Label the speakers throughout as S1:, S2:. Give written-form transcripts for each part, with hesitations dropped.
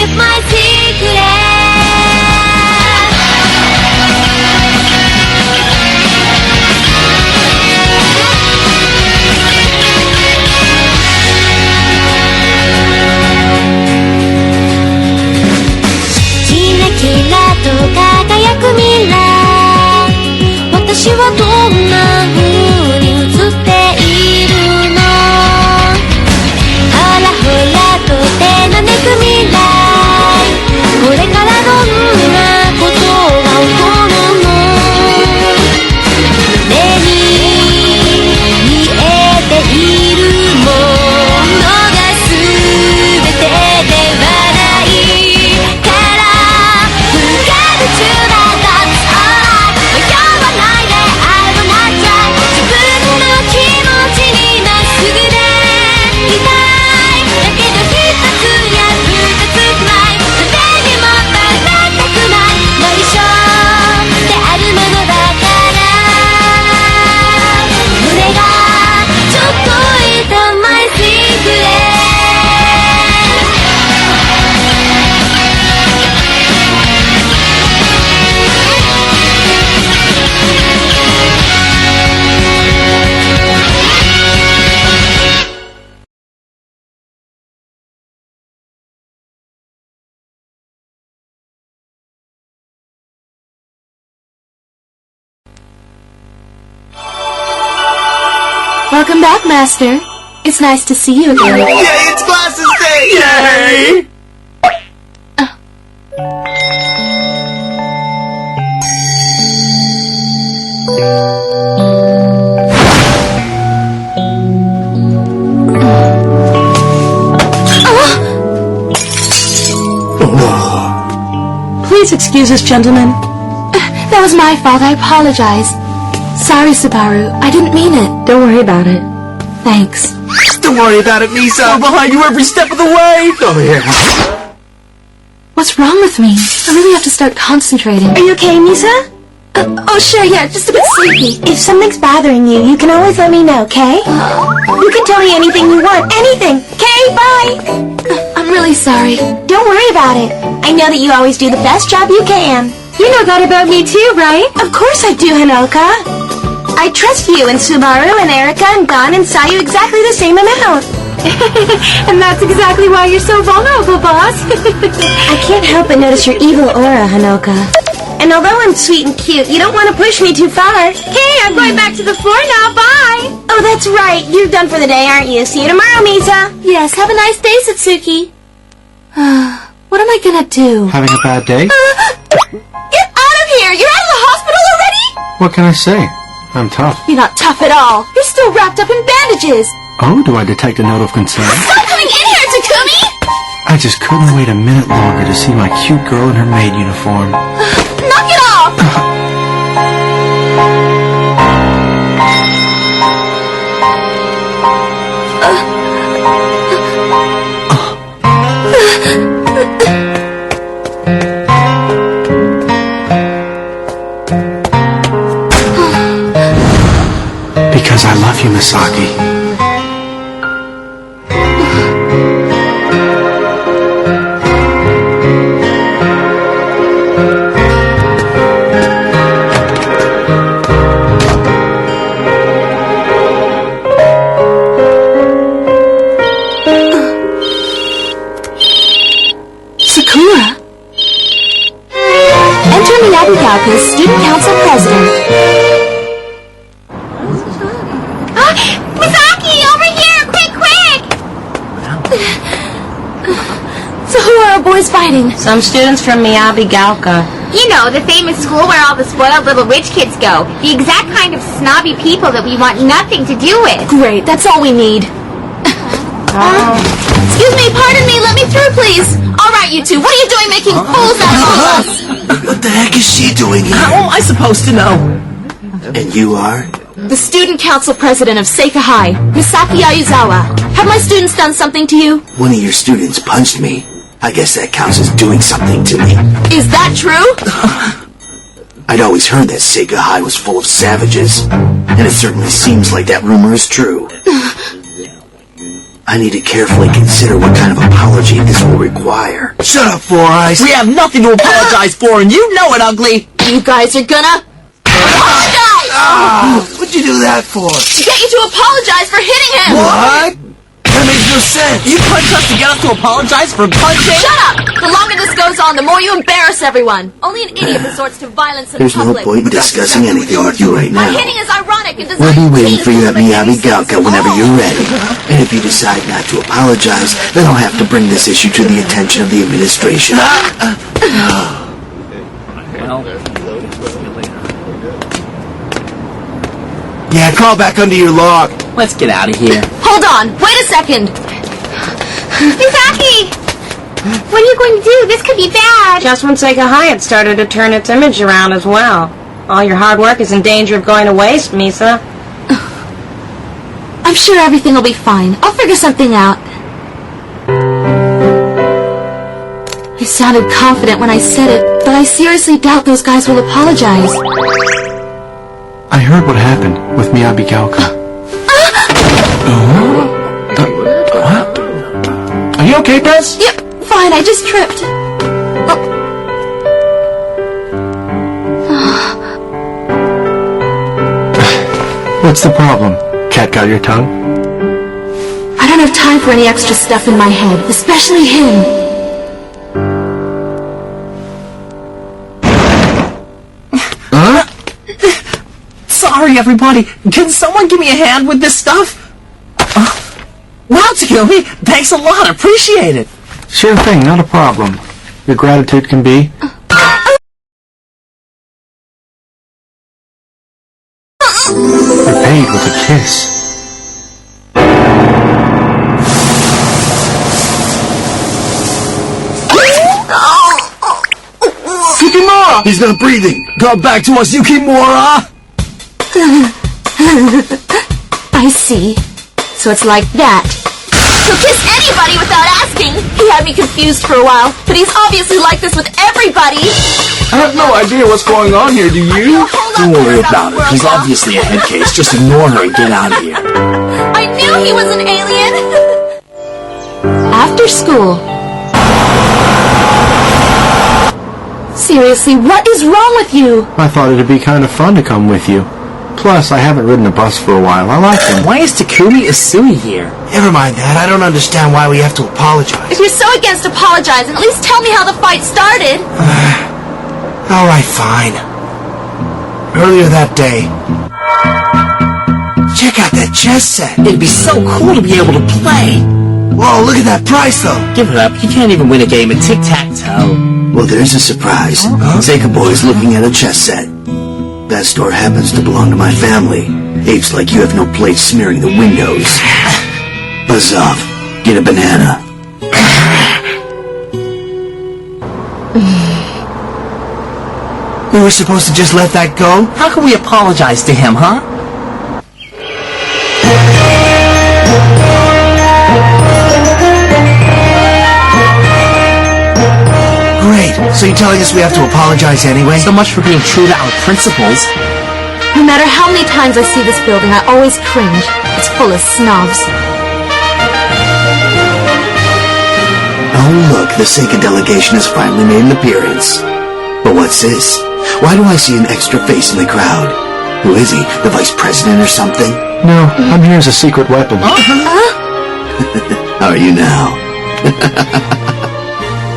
S1: keep my secret.キラキラと輝く未来、私はどんな風に映っているの？ほらほらと手招く未来、これからどんなことが起こるの？目に見えているものが全てではないから不可宇宙だ。That's alright 迷わないで I will not try 自分の気持ちにまっすぐでいたいだけど一つや二つくらい誰にもバレたくない内緒であるものだから胸がちょっと痛my secret。Welcome back, Master. It's nice to see you again.
S2: Yay, it's classes day! Yay!
S3: Please excuse us, gentlemen.
S1: That was my fault. I apologize. Sorry, Subaru. I didn't mean it.
S3: Don't worry about it.
S1: Thanks.
S2: Don't worry about it, Misa. We're behind you every step of the way. Oh, yeah.
S1: What's wrong with me? I really have to start concentrating.
S3: Are you okay, Misa?
S1: Oh, sure, yeah. Just a bit sleepy.
S3: If something's bothering you, you can always let me know, okay? You can tell me anything you want. Anything. Okay, bye.
S1: I'm really sorry.
S3: Don't worry about it. I know that you always do the best job you can. You know that about me too, right? Of course I do, Hanoka. I trust you and Subaru and Erika and Gon and Sayu exactly the same amount. And that's exactly why you're so vulnerable, boss. I can't help but notice your evil aura, Hanoka. And although I'm sweet and cute, you don't want to push me too far. Okay, I'm going back to the floor now. Bye. Oh, that's right. You're done for the day, aren't you? See you tomorrow, Misa.
S1: Yes, have a nice day, Satsuki. What am I gonna do?
S4: Having a bad day?
S1: Get out of here! You're out of the hospital already?
S4: What can I say? I'm tough.
S1: You're not tough at all. You're still wrapped up in bandages.
S4: Oh, do I detect a note of concern?
S1: Stop coming in here, Takumi!
S4: I just couldn't wait a minute longer to see my cute girl in her maid uniform.
S1: Knock it off!
S4: Because I love you, Misaki.
S1: Sakura? Enter Miyagi-Gauka's Student Council President. Misaki, over here! Quick! So who are our boys fighting?
S3: Some students from Miyabi-Gauka.
S5: You know, the famous school where all the spoiled little rich kids go. The exact kind of snobby people that we want nothing to do with.
S1: Great, that's all we need. Excuse me, pardon me, let me through, please. All right, you two, what are you doing making fools out of us?
S2: What the heck is she doing here?
S6: How am I supposed to know?
S2: And you are?
S1: The Student Council President of Seika High, Misaki Ayuzawa. Have my students done something to you?
S2: One of your students punched me. I guess that counts as doing something to me.
S1: Is that true?
S2: I'd always heard that Seika High was full of savages. And it certainly seems like that rumor is true. I need to carefully consider what kind of apology this will require. Shut up, Four Eyes!
S6: We have nothing to apologize for, and you know it, Ugly!
S5: You guys are gonna apologize!
S2: What'd you do that for?
S5: To get you to apologize for hitting him!
S2: What? That makes no sense!
S6: You punched us to get us to apologize for punching?
S5: Shut up! The longer this goes on, the more you embarrass everyone. Only an idiot resorts to violence in
S2: There's no
S5: public.
S2: point in discussing anything with you right
S5: My
S2: now.
S5: hitting is ironic and does
S2: We'll
S5: not
S2: be waiting for you at
S5: make
S2: Miyabi
S5: any sense.
S2: Galka whenever you're ready. And if you decide not to apologize, then I'll have to bring this issue to the attention of the administration. Yeah, crawl back under your log.
S6: Let's get out of here.
S5: Hold on! Wait a second! Misaki! What are you going to do? This could be bad!
S3: Just when Seika Hyatt started to turn its image around as well. All your hard work is in danger of going to waste, Misa.
S5: I'm sure everything will be fine. I'll figure something out. I sounded confident when I said it, but I seriously doubt those guys will apologize.
S4: I heard what happened with Miyabi Galka. What? Are you okay, Press?
S5: Yep, fine, I just tripped.
S4: What's the problem? Cat got your tongue?
S5: I don't have time for any extra stuff in my head, especially him.
S4: Huh?
S6: Sorry, everybody. Can someone give me a hand with this stuff? Wow, Takumi, thanks a lot. Appreciate it.
S4: Sure thing, not a problem. Your gratitude can be... repaid with a kiss.
S2: Yukimura! He's not breathing!
S6: Go back to us, Yukimura!
S5: I see. So it's like that. He'll kiss anybody without asking. He had me confused for a while, but he's obviously like this with everybody.
S2: I have no idea what's going on here, do you?
S6: Don't worry about it. He's obviously a head case. Just ignore her and get out of here.
S5: I knew he was an alien. After school. Seriously, what is wrong with you?
S4: I thought it'd be kind of fun to come with you. Plus, I haven't ridden a bus for a while. I like them.
S6: Why is Takumi Isui here?
S2: Never mind that. I don't understand why we have to apologize.
S5: If you're so against apologizing, at least tell me how the fight started.
S2: Alright, fine. Earlier that day... Check out that chess set!
S6: It'd be so cool to be able to play.
S2: Whoa, look at that price, though!
S6: Give it up. You can't even win a game of tic-tac-toe.
S2: Well, there's a surprise. Seika Boy's looking at a chess set. That store happens to belong to my family. Apes like you have no place smearing the windows. Buzz off. Get a banana. We were supposed to just let that go?
S6: How can we apologize to him, huh?
S2: Great. So you're telling us we have to apologize anyway?
S6: So much for being true to our principles.
S5: No matter how many times I see this building, I always cringe. It's full of snobs.
S2: Oh, look, the Seika delegation has finally made an appearance. But what's this? Why do I see an extra face in the crowd? Who is he? The vice president or something?
S4: No, I'm here as a secret weapon.
S2: How are you now?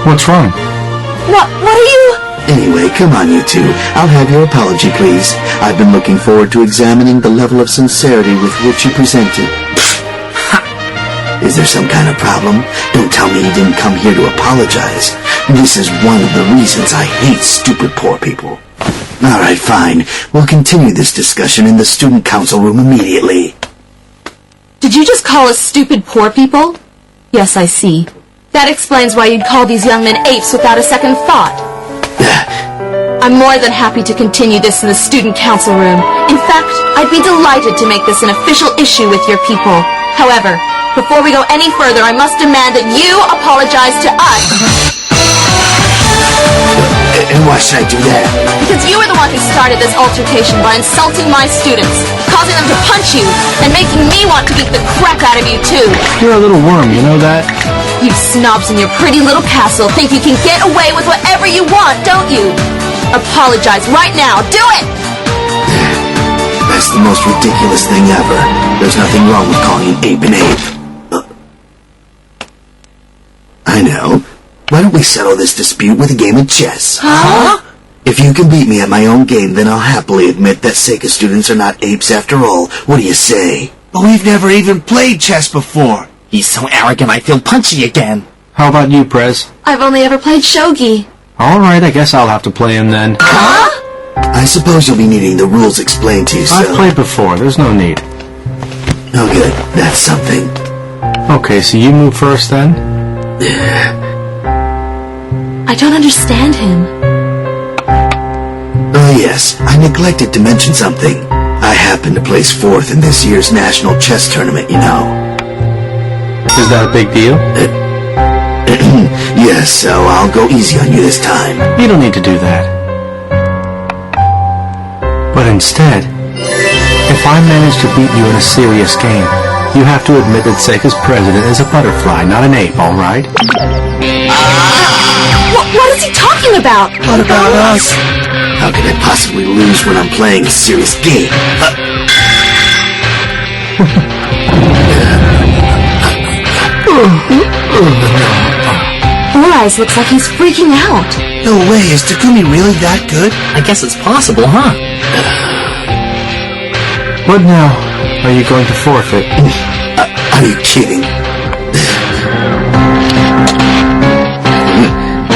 S4: What's wrong?
S5: What are you...
S2: Anyway, come on, you two. I'll have your apology, please. I've been looking forward to examining the level of sincerity with which you presented. Is there some kind of problem? Don't tell me you didn't come here to apologize. This is one of the reasons I hate stupid poor people. All right, fine. We'll continue this discussion in the student council room immediately.
S5: Did you just call us stupid poor people? Yes, I see. That explains why you'd call these young men apes without a second thought. I'm more than happy to continue this in the student council room. In fact, I'd be delighted to make this an official issue with your people. However, before we go any further, I must demand that you apologize to us.
S2: And why should I do that?
S5: Because you were the one who started this altercation by insulting my students, causing them to punch you, and making me want to beat the crap out of you, too.
S4: You're a little worm, you know that?
S5: You snobs in your pretty little castle think you can get away with whatever you want, don't you? Apologize right now. Do it!
S2: That's the most ridiculous thing ever. There's nothing wrong with calling an ape an ape. I know. Why don't we settle this dispute with a game of chess?
S5: Huh?
S2: If you can beat me at my own game, then I'll happily admit that Seika students are not apes after all. What do you say?
S6: But we've never even played chess before. He's so arrogant I feel punchy again.
S4: How about you, Prez?
S5: I've only ever played shogi.
S4: Alright, I guess I'll have to play him then.
S5: Huh?
S2: I suppose you'll be needing the rules explained to you, so...
S4: I've played before, there's no need.
S2: Oh, good. That's something.
S4: Okay, so you move first then?
S5: I don't understand him.
S2: Oh, yes. I neglected to mention something. I happened to place 4th in this year's national chess tournament, you know.
S4: Is that a big deal?
S2: Yes, so I'll go easy on you this time.
S4: You don't need to do that. But instead, if I manage to beat you in a serious game, you have to admit that Seika's president is a butterfly, not an ape, alright?
S5: What is he talking about?
S6: What about us?
S2: How can I possibly lose when I'm playing a serious game?
S5: Boraz looks like he's freaking out.
S6: No way, is Takumi really that good? I guess it's possible, huh?
S4: What now? Are you going to forfeit?
S2: Are you kidding?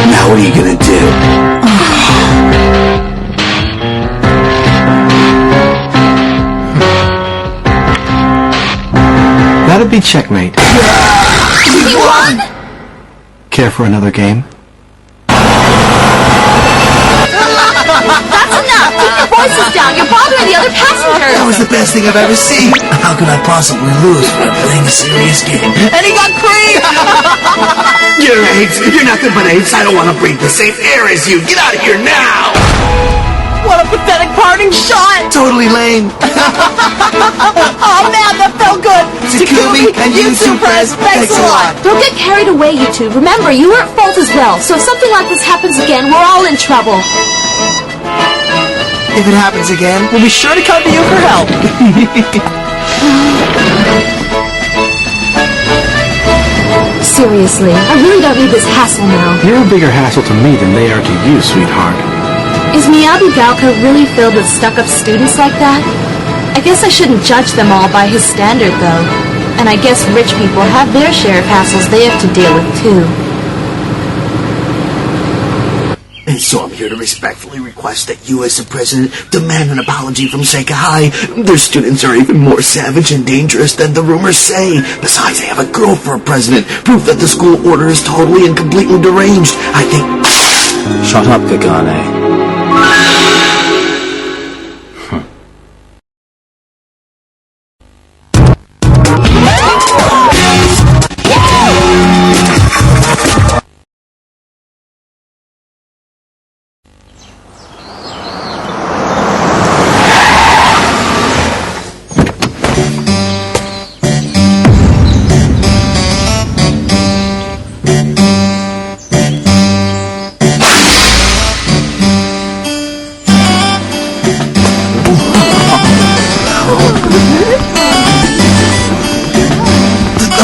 S2: Now what are you gonna do?
S4: That'd be checkmate.
S5: You won?
S4: Care for another game?
S5: That's enough! Keep your voices down! You're bothering the other passengers!
S6: That was the best thing I've ever seen. How could I possibly lose when I'm playing a serious game? And he got creamed!
S2: You're apes! You're nothing but apes! I don't want to breathe the same air as you! Get out of here now!
S6: What a pathetic parting shot! Totally lame. Oh man, that felt good! Takumi and you too, Prez. Thanks a lot.
S5: Don't get carried away, you two. Remember, you were at fault as well, so if something like this happens again, we're all in trouble.
S6: If it happens again, we'll be sure to come to you for help.
S5: Seriously, I really don't need this hassle now.
S4: You're a bigger hassle to me than they are to you, sweetheart.
S5: Is Miyabi Gaoka really filled with stuck-up students like that? I guess I shouldn't judge them all by his standard, though. And I guess rich people have their share of hassles they have to deal with, too.
S2: And so I'm here to respectfully request that you, as the president, demand an apology from Seika High. Their students are even more savage and dangerous than the rumors say. Besides, they have a girl for a president. Proof that the school order is totally and completely deranged. I think...
S7: Shut up, Kagane.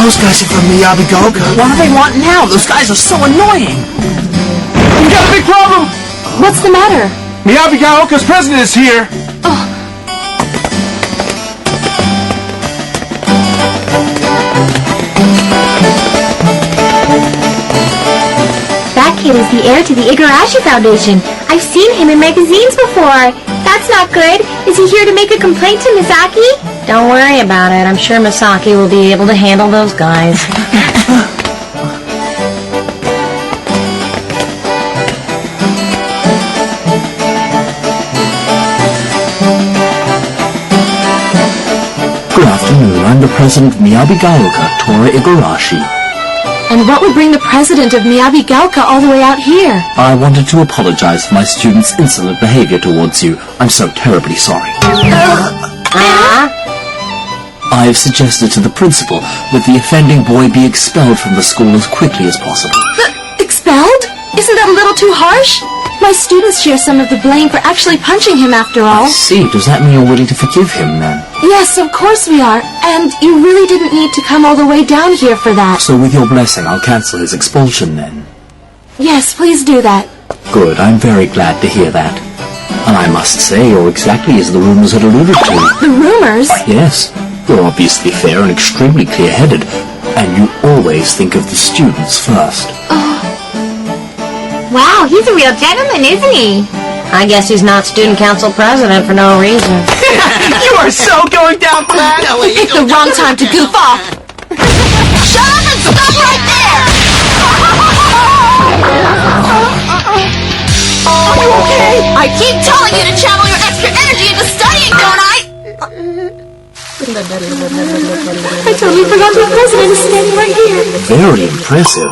S6: Those guys are from Miyabi Gaoka. What do they want now? Those guys are so annoying.
S4: We got a big problem!
S5: What's the matter?
S4: Miyabi Gaoka's president is here!
S3: That kid is the heir to the Igarashi Foundation. I've seen him in magazines before. That's not good. Is he here to make a complaint to Misaki? Don't worry about it. I'm sure Misaki will be able to handle those guys.
S7: Good afternoon. I'm the president of Miyabi Gaoka, Tora Igarashi.
S5: And what would bring the president of Miyabi Gaoka all the way out here?
S7: I wanted to apologize for my students' insolent behavior towards you. I'm so terribly sorry. I've suggested to the principal that the offending boy be expelled from the school as quickly as possible.
S5: Expelled? Isn't that a little too harsh? My students share some of the blame for actually punching him after all.
S7: I see. Does that mean you're willing to forgive him, then?
S5: Yes, of course we are. And you really didn't need to come all the way down here for that.
S7: So with your blessing, I'll cancel his expulsion, then?
S5: Yes, please do that.
S7: Good. I'm very glad to hear that. And I must say, you're exactly as the rumors had alluded to.
S5: The rumors?
S7: Yes. You're obviously fair and extremely clear-headed. And you always think of the students first.
S3: Wow, he's a real gentleman, isn't he? I guess he's not student council president for no reason.
S6: You are so going down flat!
S5: You picked the wrong time to goof off.
S3: Shut up and stop right there!
S5: Are you okay?
S3: I keep telling you to channel your extra energy into studying, don't I?
S5: I totally forgot the president is standing right here.
S7: Very impressive.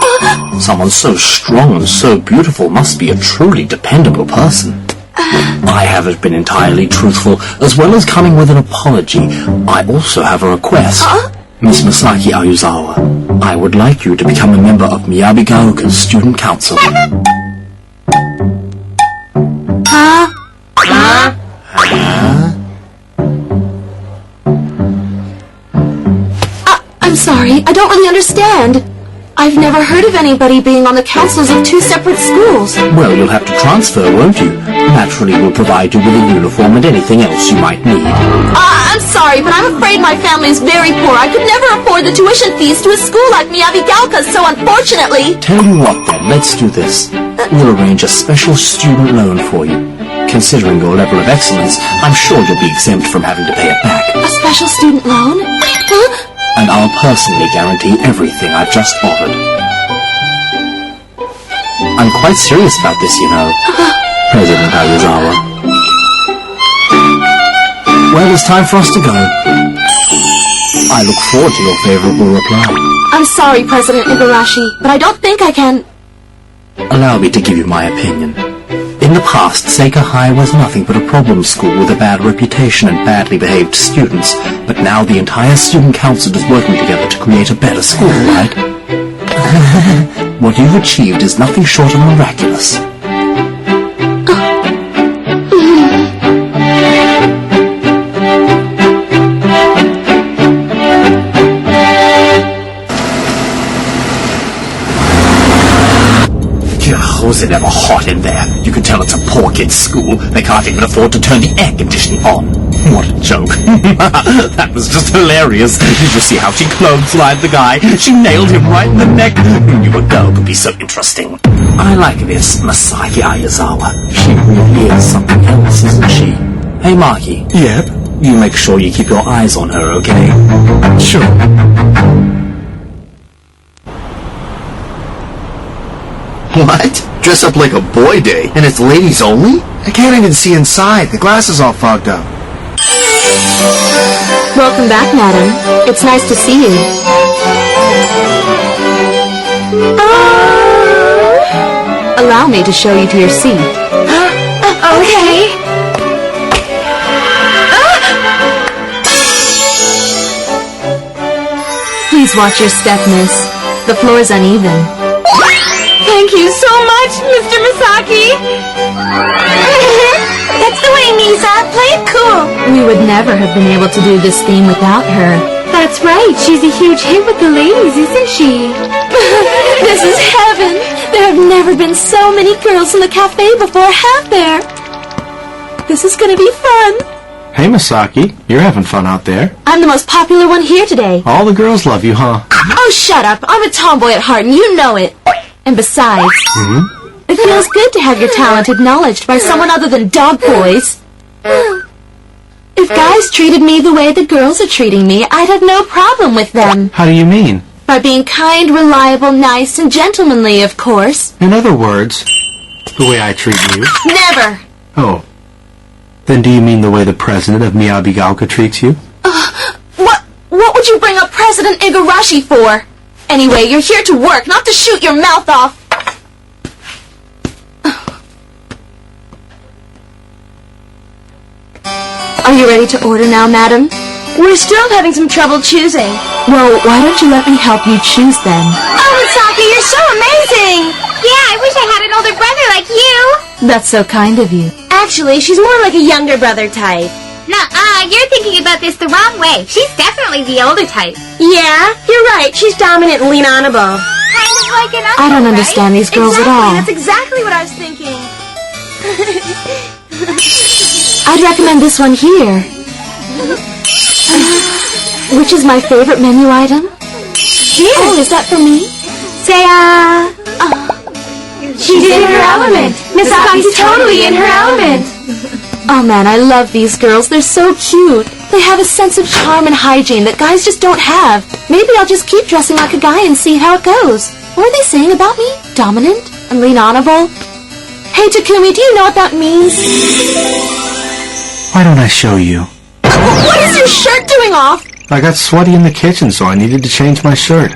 S7: Someone so strong and so beautiful must be a truly dependable person. I haven't been entirely truthful, as well as coming with an apology. I also have a request. Miss Masaki Ayuzawa, I would like you to become a member of Miyabi Gaoka's student council.
S5: I'm sorry, I don't really understand. I've never heard of anybody being on the councils of two separate schools.
S7: Well, you'll have to transfer, won't you? Naturally, we'll provide you with a uniform and anything else you might need.
S5: I'm sorry, but I'm afraid my family is very poor. I could never afford the tuition fees to a school like Miyabi Gaoka, so unfortunately...
S7: Tell you what, then, let's do this. We'll arrange a special student loan for you. Considering your level of excellence, I'm sure you'll be exempt from having to pay it back.
S5: A special student loan?
S7: And I'll personally guarantee everything I've just offered. I'm quite serious about this, you know, President Ayuzawa. Well, it's time for us to go. I look forward to your favorable reply.
S5: I'm sorry, President Igarashi, but I don't think I can...
S7: Allow me to give you my opinion. In the past, Seika High was nothing but a problem school with a bad reputation and badly behaved students, but now the entire student council is working together to create a better school, right? What you've achieved is nothing short of miraculous. Was it ever hot in there? You can tell it's a poor kid's school. They can't even afford to turn the air conditioning on. What a joke. That was just hilarious. Did you see how she clotheslined the guy? She nailed him right in the neck. Who knew a girl could be so interesting? I like this Masaki Ayazawa. She really is something else, isn't she? Hey, Maki.
S4: Yep.
S7: You make sure you keep your eyes on her, okay?
S4: Sure.
S2: What? Dress up like a boy day, and it's ladies only?
S6: I can't even see inside. The glass is all fogged up.
S5: Welcome back, madam. It's nice to see you. Allow me to show you to your seat.
S3: Okay.
S5: Please watch your step, miss. The floor is uneven.
S3: Thank you so much, Mr. Misaki. That's the way, Misa. Play it cool.
S5: We would never have been able to do this theme without her.
S3: That's right. She's a huge hit with the ladies, isn't she?
S5: This is heaven. There have never been so many girls in the cafe before, have there? This is gonna be fun.
S4: Hey, Masaki, you're having fun out there.
S5: I'm the most popular one here today.
S4: All the girls love you, huh?
S5: Oh, shut up. I'm a tomboy at heart, and you know it. And besides, it feels good to have your talent acknowledged by someone other than dog boys. If guys treated me the way the girls are treating me, I'd have no problem with them.
S4: How do you mean?
S5: By being kind, reliable, nice, and gentlemanly, of course.
S4: In other words, the way I treat you.
S5: Never!
S4: Oh. Then do you mean the way the president of Miyabi Gaoka treats you?
S5: What would you bring up President Igarashi for? Anyway, you're here to work, not to shoot your mouth off. Are you ready to order now, madam?
S3: We're still having some trouble choosing.
S5: Well, why don't you let me help you choose then?
S3: Oh, Misaki, you're so amazing!
S1: Yeah, I wish I had an older brother like you.
S5: That's so kind of you.
S3: Actually, she's more like a younger brother type.
S1: Nuh-uh, you're thinking about this the wrong way. She's definitely the older type.
S3: Yeah, you're right. She's dominant and lean onable.
S1: Kind of like an uncle,
S5: I don't
S1: right?
S5: understand these girls at all.
S3: That's exactly what I was thinking.
S5: I'd recommend this one here. Which is my favorite menu item?
S3: Here.
S5: Oh, is that for me?
S3: Say, she's in her element. Misaki's totally in her element.
S5: Oh man, I love these girls. They're so cute. They have a sense of charm and hygiene that guys just don't have. Maybe I'll just keep dressing like a guy and see how it goes. What are they saying about me? Dominant and lean onable? Hey Takumi, do you know what that means?
S4: Why don't I show you?
S5: What is your shirt doing off?
S4: I got sweaty in the kitchen, so I needed to change my shirt.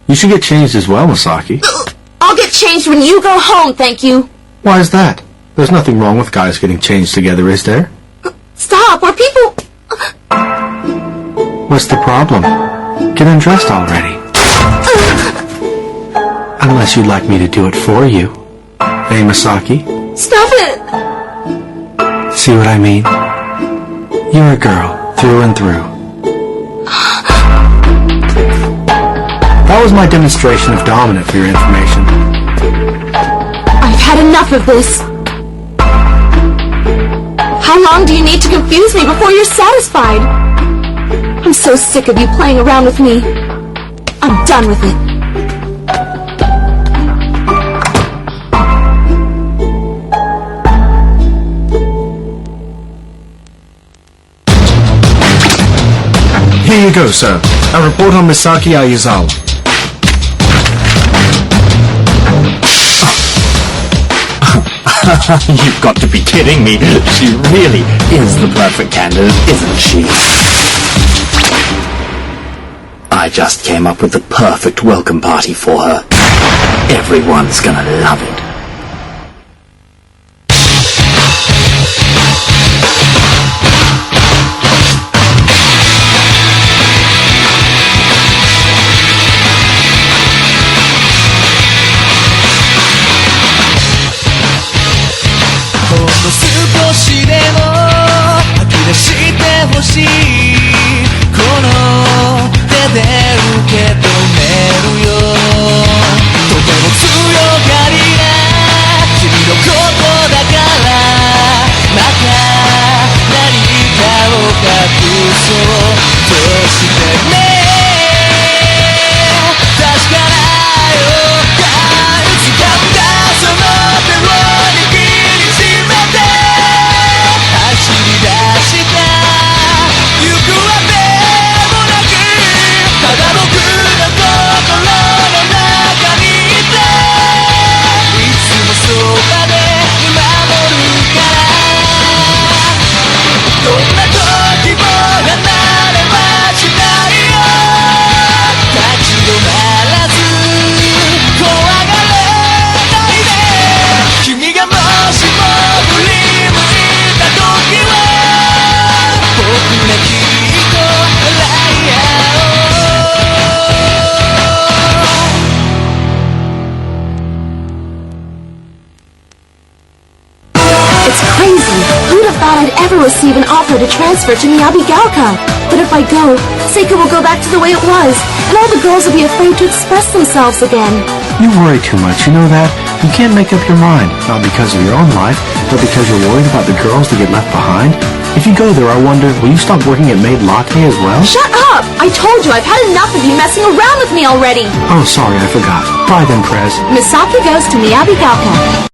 S4: You should get changed as well, Misaki.
S5: I'll get changed when you go home, thank you.
S4: Why is that? There's nothing wrong with guys getting changed together, is there?
S5: Stop, are people...
S4: What's the problem? Get undressed already. Unless you'd like me to do it for you. Hey, Misaki?
S5: Stop it!
S4: See what I mean? You're a girl, through and through. That was my demonstration of dominant, for your information.
S5: I've had enough of this. How long do you need to confuse me before you're satisfied? I'm so sick of you playing around with me. I'm done with it.
S8: Here you go, sir. A report on Misaki Aizawa.
S7: You've got to be kidding me. She really is the perfect candidate, isn't she? I just came up with the perfect welcome party for her. Everyone's gonna love it.
S5: Receive an offer to transfer to Miyabi-Gaoka. But if I go, Seika will go back to the way it was, and all the girls will be afraid to express themselves again.
S4: You worry too much, you know that? You can't make up your mind, not because of your own life, but because you're worried about the girls that get left behind. If you go there, I wonder, will you stop working at Maid Latte as well?
S5: Shut up! I told you, I've had enough of you messing around with me already!
S4: Oh, sorry, I forgot. Bye then, Prez.
S5: Misaki goes to Miyabi-Gaoka.